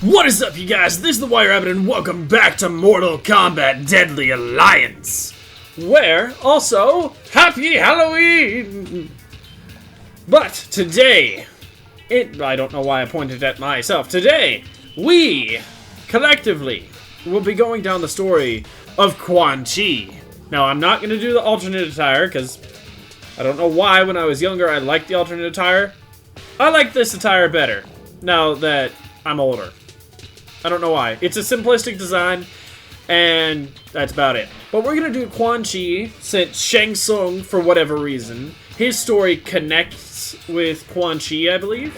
What is up, you guys? This is the Wire Rabbit, and welcome back to Mortal Kombat Deadly Alliance, where also Happy Halloween. But today, I don't know why I pointed at myself. Today, we collectively will be going down the story of Quan Chi. Now, I'm not going to do the alternate attire because I don't know why. When I was younger, I liked the alternate attire. I like this attire better now that I'm older. I don't know why. It's a simplistic design, and that's about it. But we're gonna do Quan Chi, since Shang Tsung, for whatever reason, his story connects with Quan Chi, I believe.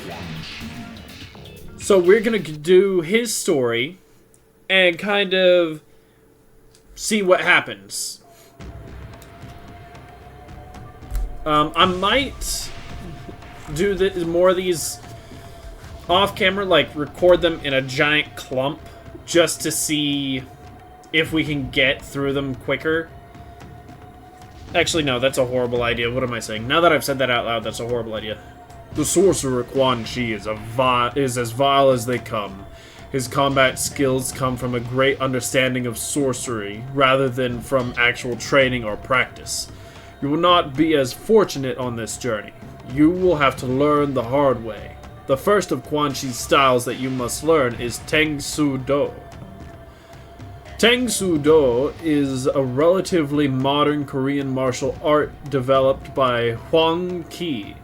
So we're gonna do his story, and kind of see what happens. I might do more of these off camera, like record them in a giant clump just to see if we can get through them quicker. Actually, no, that's a horrible idea. What am I saying? Now that I've said that out loud, that's a horrible idea. The sorcerer Quan Chi is as vile as they come. His combat skills come from a great understanding of sorcery rather than from actual training or practice. You will not be as fortunate on this journey. You will have to learn the hard way. The first of Quan Chi's styles that you must learn is Tang Soo Do. Tang Soo Do is a relatively modern Korean martial art developed by Quan Chi.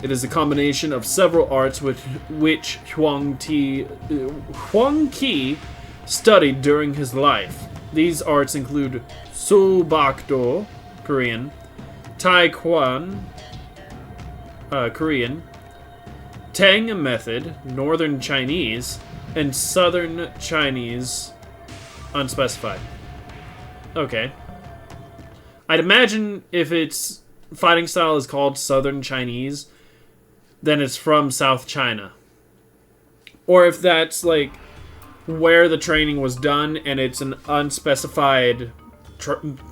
It is a combination of several arts which Quan Chi studied during his life. These arts include So Bak Do, Korean, Tai Quan, Korean, Tang method, Northern Chinese, and Southern Chinese, unspecified. Okay. I'd imagine if its fighting style is called Southern Chinese, then it's from South China. Or if that's, like, where the training was done and it's an unspecified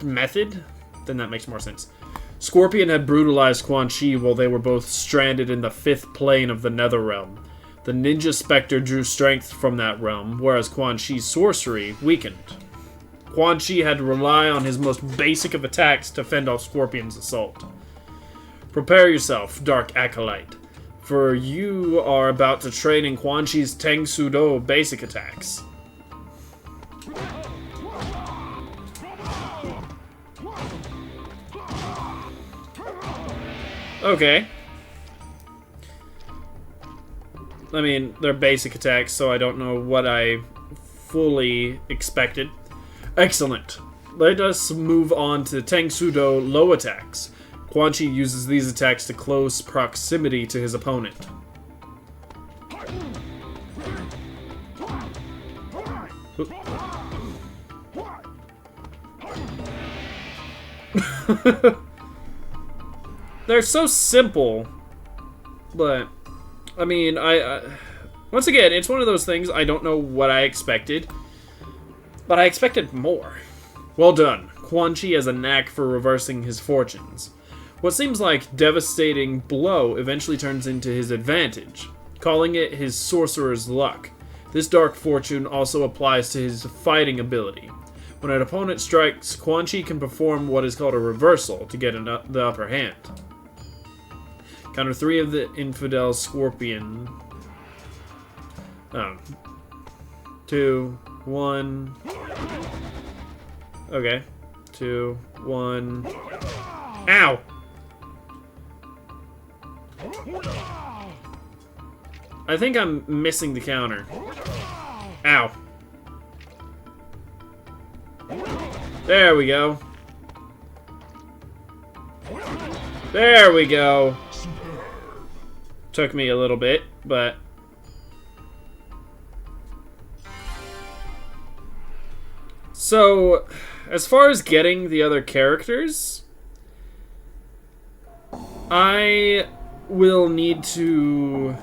method, then that makes more sense. Scorpion had brutalized Quan Chi while they were both stranded in the 5th plane of the Netherrealm. The Ninja Spectre drew strength from that realm, whereas Quan Chi's sorcery weakened. Quan Chi had to rely on his most basic of attacks to fend off Scorpion's assault. Prepare yourself, Dark Acolyte, for you are about to train in Quan Chi's Tang Soo Do basic attacks. Okay. I mean, they're basic attacks, so I don't know what I fully expected. Excellent. Let us move on to Tang Soo Do low attacks. Quan Chi uses these attacks to close proximity to his opponent. They're so simple, but, I mean, once again, it's one of those things, I don't know what I expected, but I expected more. Well done. Quan Chi has a knack for reversing his fortunes. What seems like devastating blow eventually turns into his advantage, calling it his sorcerer's luck. This dark fortune also applies to his fighting ability. When an opponent strikes, Quan Chi can perform what is called a reversal to get the upper hand. Counter 3 of the infidel Scorpion. 2, 1. Okay. 2, 1. Ow! I think I'm missing the counter. Ow. There we go. There we go. Took me a little bit, but... So, as far as getting the other characters, I will need to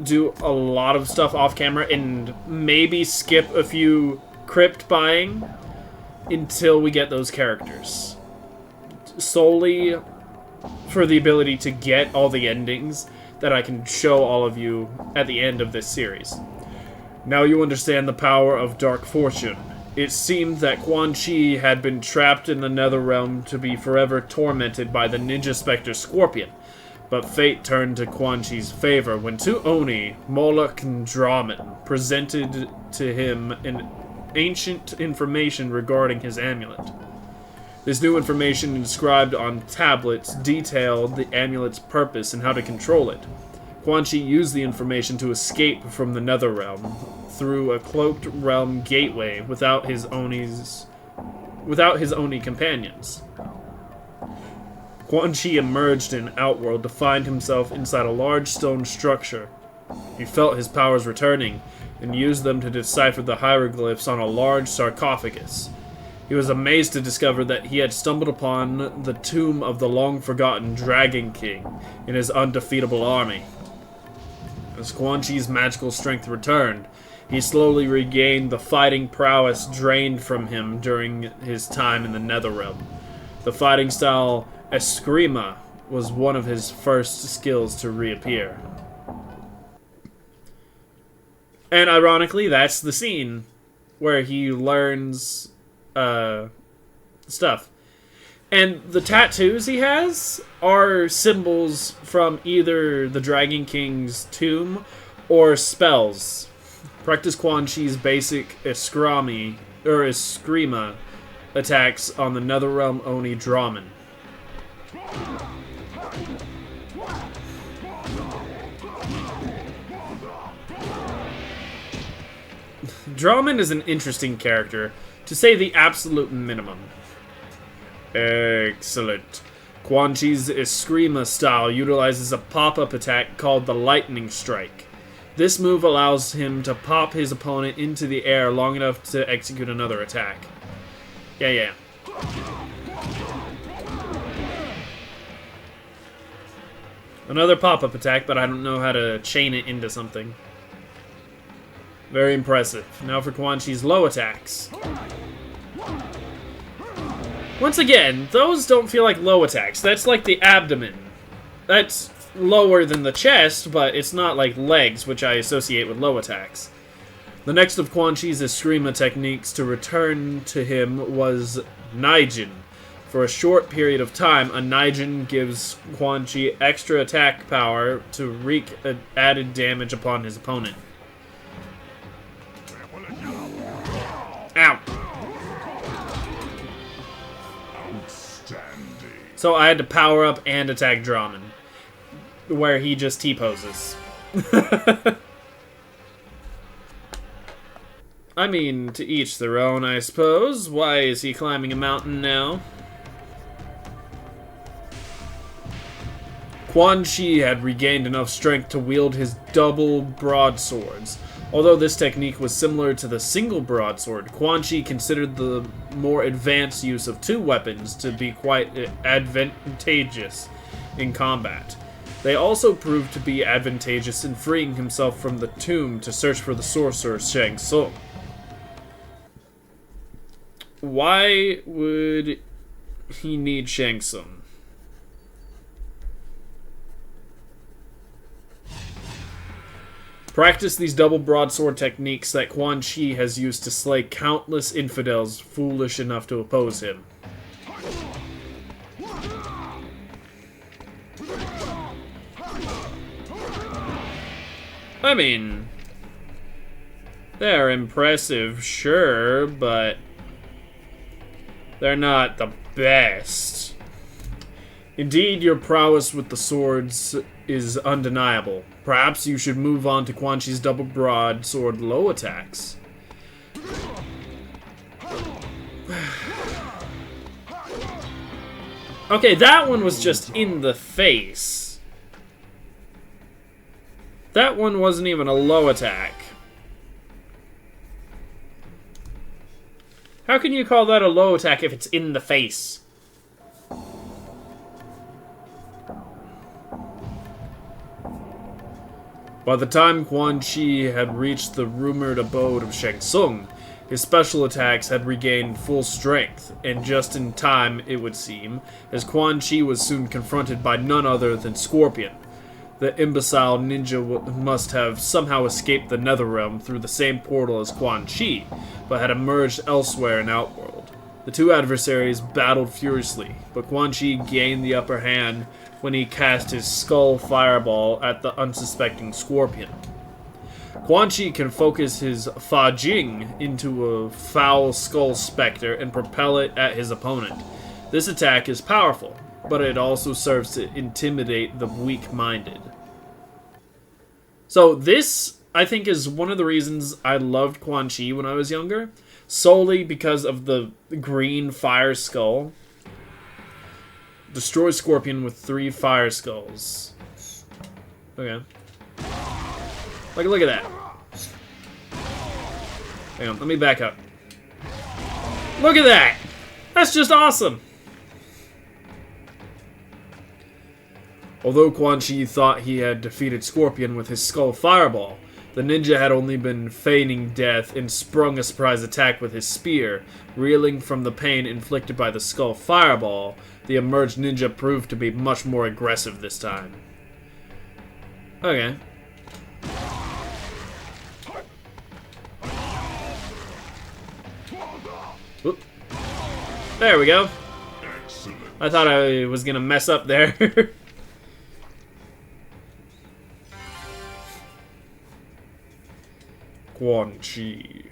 do a lot of stuff off camera and maybe skip a few crypt buying until we get those characters. Solely for the ability to get all the endings. that I can show all of you at the end of this series. Now you understand the power of Dark Fortune. It seemed that Quan Chi had been trapped in the Netherrealm to be forever tormented by the Ninja Spectre Scorpion. But fate turned to Quan Chi's favor when two Oni, Moloch and Draman, presented to him an ancient information regarding his amulet. This new information inscribed on tablets detailed the amulet's purpose and how to control it. Quan Chi used the information to escape from the Netherrealm through a cloaked realm gateway without his Oni companions. Quan Chi emerged in Outworld to find himself inside a large stone structure. He felt his powers returning and used them to decipher the hieroglyphs on a large sarcophagus. He was amazed to discover that he had stumbled upon the tomb of the long-forgotten Dragon King in his undefeatable army. As Quan Chi's magical strength returned, he slowly regained the fighting prowess drained from him during his time in the Netherrealm. The fighting style Eskrima was one of his first skills to reappear. And ironically, that's the scene where he learns stuff. And the tattoos he has are symbols from either the Dragon King's tomb or spells. Practice Quan Chi's basic Eskrima attacks on the Netherrealm Oni Draman. Draman is an interesting character, to say the absolute minimum. Excellent. Quan Chi's Eskrima style utilizes a pop-up attack called the Lightning Strike. This move allows him to pop his opponent into the air long enough to execute another attack. Yeah. Another pop-up attack, but I don't know how to chain it into something. Very impressive. Now for Quan Chi's low attacks. Once again, those don't feel like low attacks. That's like the abdomen. That's lower than the chest, but it's not like legs, which I associate with low attacks. The next of Quan Chi's Eskrima techniques to return to him was Naijin. For a short period of time, a Naijin gives Quan Chi extra attack power to wreak added damage upon his opponent. Ow! So I had to power up and attack Draman, where he just T-poses. I mean, to each their own, I suppose. Why is he climbing a mountain now? Quan Chi had regained enough strength to wield his double broadswords. Although this technique was similar to the single broadsword, Quan Chi considered the more advanced use of two weapons to be quite advantageous in combat. They also proved to be advantageous in freeing himself from the tomb to search for the sorcerer Shang Tsung. Why would he need Shang Tsung? Practice these double broadsword techniques that Quan Chi has used to slay countless infidels foolish enough to oppose him. I mean, they're impressive, sure, but they're not the best. Indeed, your prowess with the swords is undeniable. Perhaps you should move on to Quan Chi's double broadsword low attacks. Okay, that one was just in the face. That one wasn't even a low attack. How can you call that a low attack if it's in the face? By the time Quan Chi had reached the rumored abode of Shang Tsung, his special attacks had regained full strength, and just in time, it would seem, as Quan Chi was soon confronted by none other than Scorpion. The imbecile ninja must have somehow escaped the Netherrealm through the same portal as Quan Chi, but had emerged elsewhere in Outworld. The two adversaries battled furiously, but Quan Chi gained the upper hand when he cast his skull fireball at the unsuspecting Scorpion. Quan Chi can focus his Fa Jing into a foul skull specter and propel it at his opponent. This attack is powerful, but it also serves to intimidate the weak-minded. So this, I think, is one of the reasons I loved Quan Chi when I was younger, solely because of the green fire skull. Destroy Scorpion with 3 fire skulls. Okay. Look at that. Hang on, let me back up. Look at that! That's just awesome! Although Quan Chi thought he had defeated Scorpion with his skull fireball, the ninja had only been feigning death and sprung a surprise attack with his spear. Reeling from the pain inflicted by the skull fireball, the emerged ninja proved to be much more aggressive this time. Okay. Oop. There we go. I thought I was gonna mess up there. Quan Chi.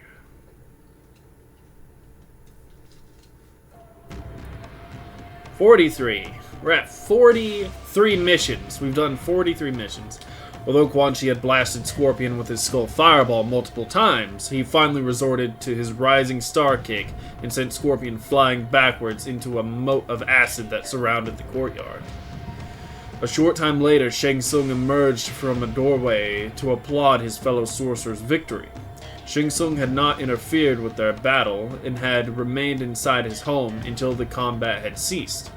We're at 43 missions. We've done 43 missions. Although Quan Chi had blasted Scorpion with his skull fireball multiple times, he finally resorted to his rising star kick and sent Scorpion flying backwards into a moat of acid that surrounded the courtyard. A short time later, Shang Tsung emerged from a doorway to applaud his fellow sorcerer's victory. Shang Tsung had not interfered with their battle and had remained inside his home until the combat had ceased.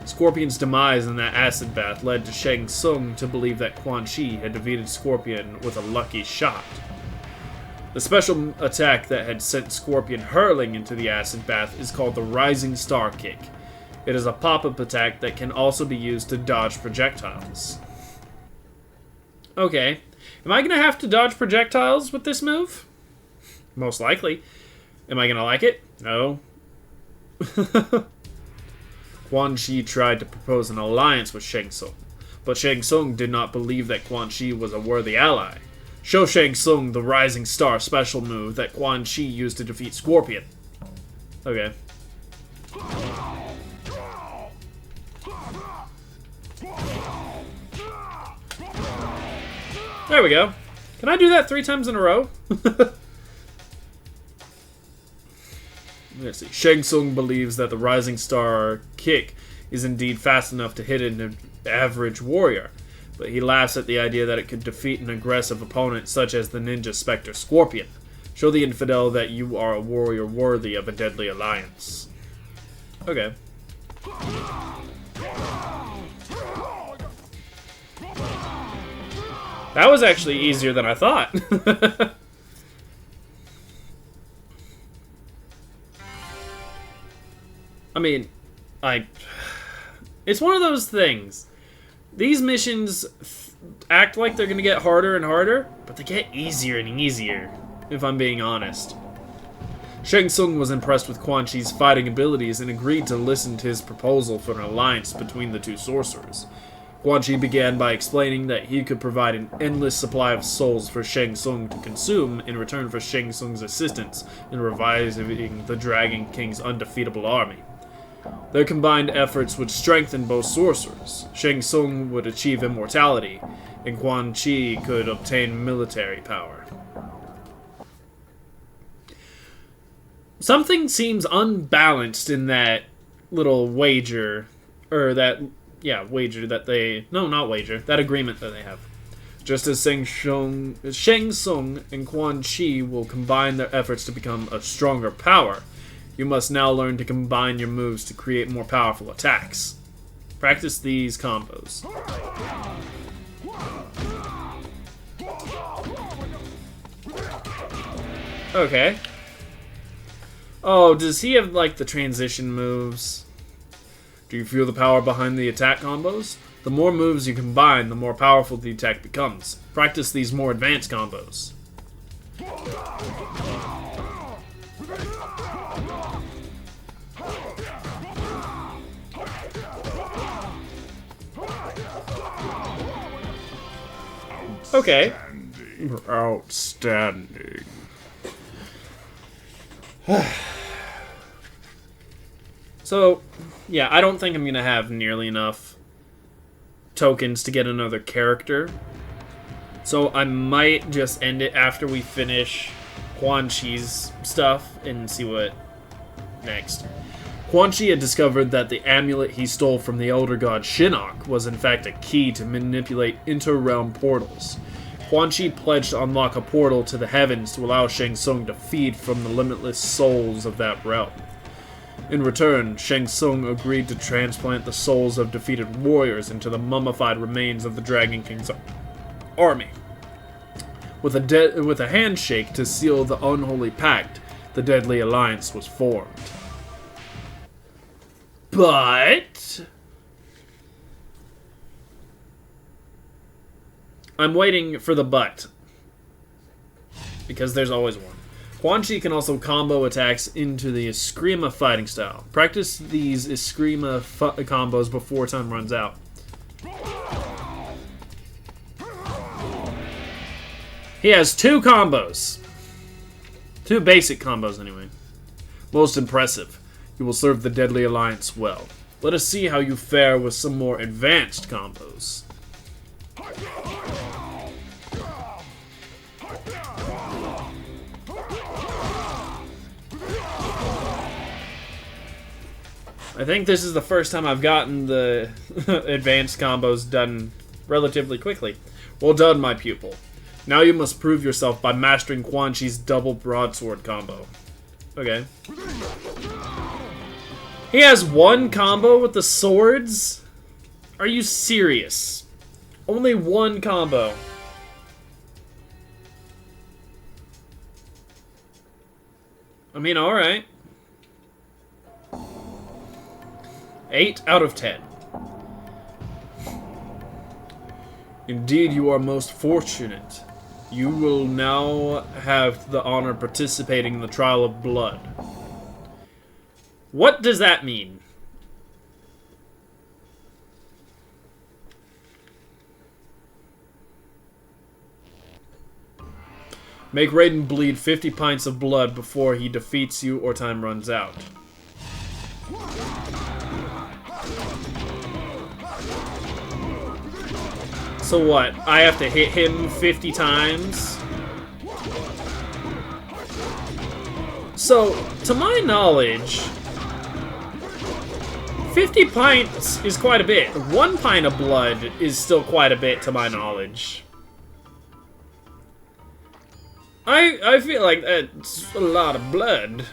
Scorpion's demise in that acid bath led to Shang Tsung to believe that Quan Chi had defeated Scorpion with a lucky shot. The special attack that had sent Scorpion hurling into the acid bath is called the Rising Star Kick. It is a pop-up attack that can also be used to dodge projectiles. Okay, am I going to have to dodge projectiles with this move? Most likely. Am I going to like it? No. Quan Chi tried to propose an alliance with Shang Tsung, but Shang Tsung did not believe that Quan Chi was a worthy ally. Show Shang Tsung the Rising Star special move that Quan Chi used to defeat Scorpion. Okay. There we go. Can I do that 3 times in a row? Let's see. Shang Tsung believes that the Rising Star kick is indeed fast enough to hit an average warrior, but he laughs at the idea that it could defeat an aggressive opponent such as the ninja Spectre Scorpion. Show the infidel that you are a warrior worthy of a deadly alliance. Okay. That was actually easier than I thought. I mean, it's one of those things. These missions act like they're going to get harder and harder, but they get easier and easier, if I'm being honest. Shang Tsung was impressed with Quan Chi's fighting abilities and agreed to listen to his proposal for an alliance between the two sorcerers. Quan Chi began by explaining that he could provide an endless supply of souls for Shang Tsung to consume in return for Shang Tsung's assistance in reviving the Dragon King's undefeatable army. Their combined efforts would strengthen both sorcerers. Shang Tsung would achieve immortality, and Quan Chi could obtain military power. Something seems unbalanced in that little wager, or that, wager that they, no, not wager, that agreement that they have. Just as Shang Tsung and Quan Chi will combine their efforts to become a stronger power, you must now learn to combine your moves to create more powerful attacks. Practice these combos. Okay. Oh, does he have, like, the transition moves? Do you feel the power behind the attack combos? The more moves you combine, the more powerful the attack becomes. Practice these more advanced combos. Okay. Outstanding. So, yeah, I don't think I'm going to have nearly enough tokens to get another character. So I might just end it after we finish Quan Chi's stuff and see what next. Quan Chi had discovered that the amulet he stole from the elder god Shinnok was in fact a key to manipulate inter-realm portals. Quan Chi pledged to unlock a portal to the heavens to allow Shang Tsung to feed from the limitless souls of that realm. In return, Shang Tsung agreed to transplant the souls of defeated warriors into the mummified remains of the Dragon King's army. With a handshake to seal the unholy pact, the deadly alliance was formed. But I'm waiting for the but, because there's always one. Quan Chi can also combo attacks into the Eskrima fighting style. Practice these Eskrima combos before time runs out. He has 2 combos. 2 basic combos, anyway. Most impressive. You will serve the Deadly Alliance well. Let us see how you fare with some more advanced combos. I think this is the first time I've gotten the advanced combos done relatively quickly. Well done, my pupil. Now you must prove yourself by mastering Quan Chi's double broadsword combo. Okay. He has 1 combo with the swords? Are you serious? Only 1 combo. I mean, alright. 8 out of 10. Indeed, you are most fortunate. You will now have the honor of participating in the Trial of Blood. What does that mean? Make Raiden bleed 50 pints of blood before he defeats you or time runs out. So what? I have to hit him 50 times? So, to my knowledge, 50 pints is quite a bit. 1 pint of blood is still quite a bit, to my knowledge. I feel like that's a lot of blood.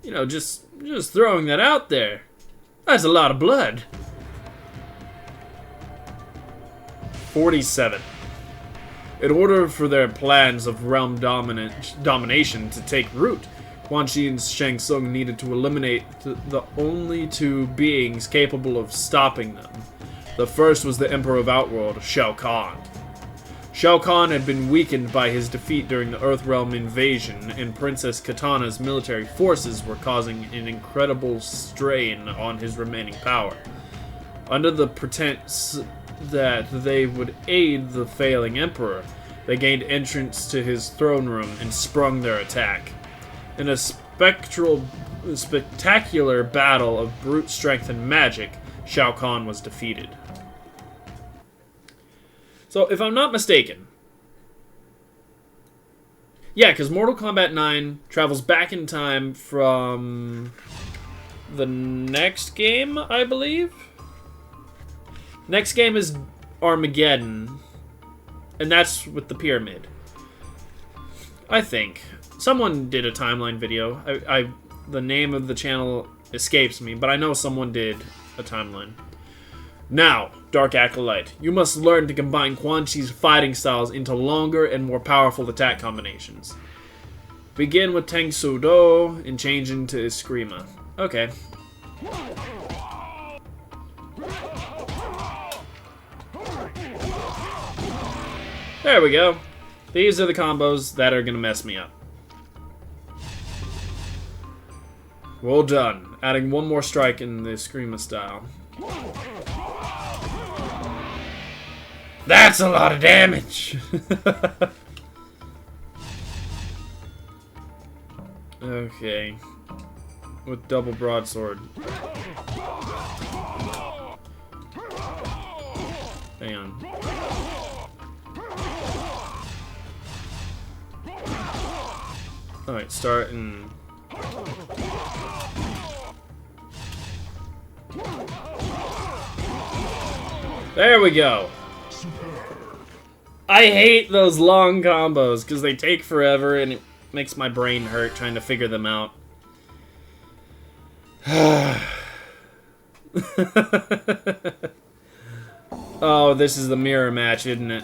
You know, just throwing that out there. That's a lot of blood. 47. In order for their plans of realm domination to take root, Quan Chi and Shang Tsung needed to eliminate the only 2 beings capable of stopping them. The first was the Emperor of Outworld, Shao Kahn. Shao Kahn had been weakened by his defeat during the Earthrealm invasion, and Princess Katana's military forces were causing an incredible strain on his remaining power. Under the pretense that they would aid the failing Emperor, they gained entrance to his throne room and sprung their attack. In a spectacular battle of brute strength and magic, Shao Kahn was defeated. So, if I'm not mistaken... Yeah, because Mortal Kombat 9 travels back in time from the next game, I believe? Next game is Armageddon, and that's with the pyramid. I think. Someone did a timeline video. The name of the channel escapes me, but I know someone did a timeline. Now, Dark Acolyte, you must learn to combine Quan Chi's fighting styles into longer and more powerful attack combinations. Begin with Tang Soo Do and change into Eskrima. Okay. There we go. These are the combos that are gonna mess me up. Well done. Adding one more strike in the Screamer style. That's a lot of damage! Okay. With double broadsword. Hang on. Alright, start and... There we go! I hate those long combos because they take forever and it makes my brain hurt trying to figure them out. Oh, this is the mirror match, isn't it?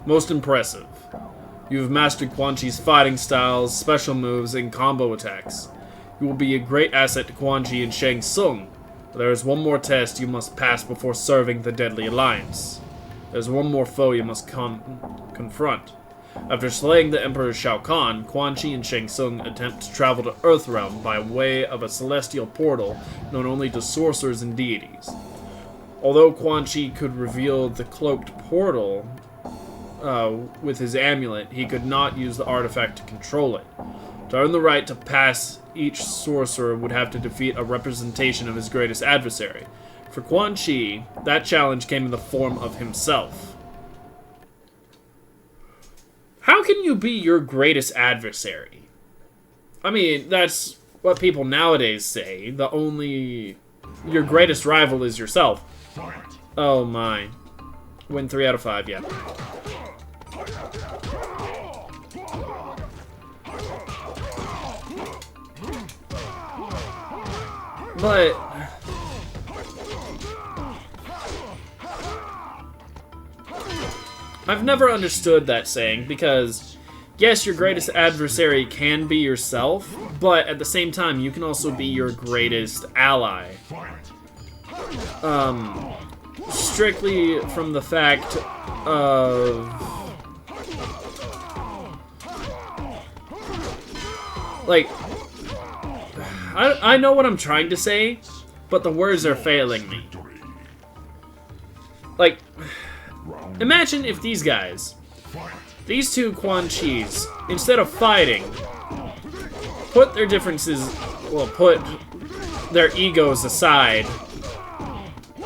Most impressive. You have mastered Quan Chi's fighting styles, special moves, and combo attacks. You will be a great asset to Quan Chi and Shang Tsung. But there is one more test you must pass before serving the Deadly Alliance. There's one more foe you must confront. After slaying the Emperor Shao Kahn, Quan Chi and Shang Tsung attempt to travel to Earthrealm by way of a celestial portal known only to sorcerers and deities. Although Quan Chi could reveal the cloaked portal with his amulet, he could not use the artifact to control it. To earn the right to pass, each sorcerer would have to defeat a representation of his greatest adversary. For Quan Chi, that challenge came in the form of himself. How can you be your greatest adversary? I mean, that's what people nowadays say. Your greatest rival is yourself. Oh my. Win 3 out of 5, yeah. But I've never understood that saying because, yes, your greatest adversary can be yourself, but at the same time, you can also be your greatest ally. Strictly from the fact of... Like, I know what I'm trying to say, but the words are failing me. Like, imagine if these guys, these two Quan Chis, instead of fighting, put their differences, well, put their egos aside,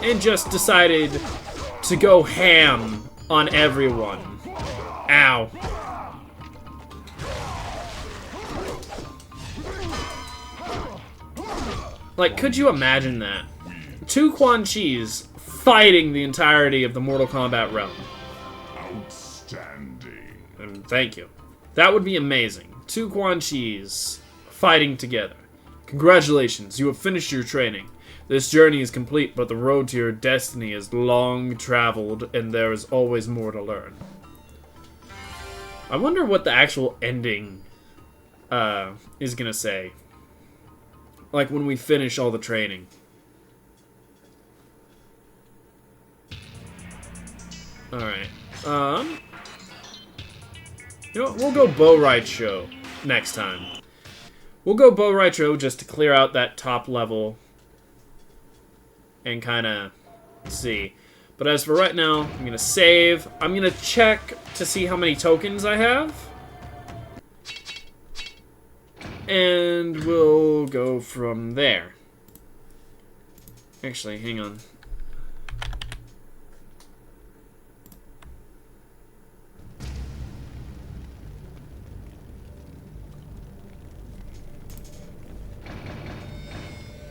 and just decided to go ham on everyone. Ow. Like, could you imagine that? Two Quan Chis fighting the entirety of the Mortal Kombat realm. Outstanding. And thank you. That would be amazing. Two Quan Chis fighting together. Congratulations, you have finished your training. This journey is complete, but the road to your destiny is long traveled, and there is always more to learn. I wonder what the actual ending is gonna say. Like when we finish all the training. Alright. You know what? We'll go Bo Raicho next time. We'll go Bo Raicho just to clear out that top level and kind of see. But as for right now, I'm going to save. I'm going to check to see how many tokens I have. And we'll go from there. Actually, hang on.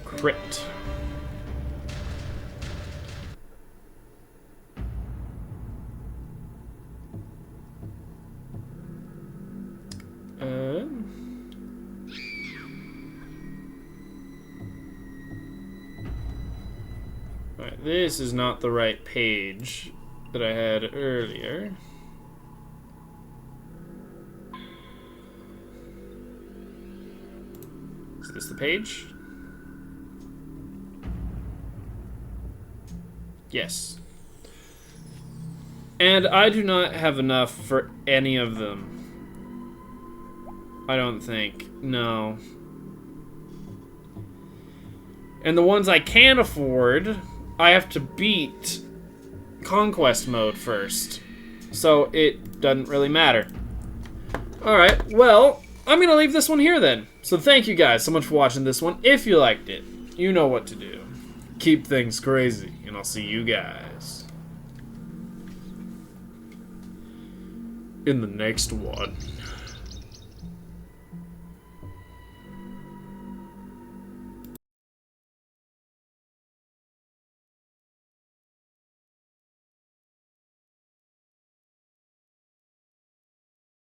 Crit. Alright, this is not the right page that I had earlier. Is this the page? Yes. And I do not have enough for any of them. I don't think. No. And the ones I can afford, I have to beat Conquest mode first. So it doesn't really matter. Alright, well, I'm going to leave this one here then. So thank you guys so much for watching this one. If you liked it, you know what to do. Keep things crazy, and I'll see you guys in the next one.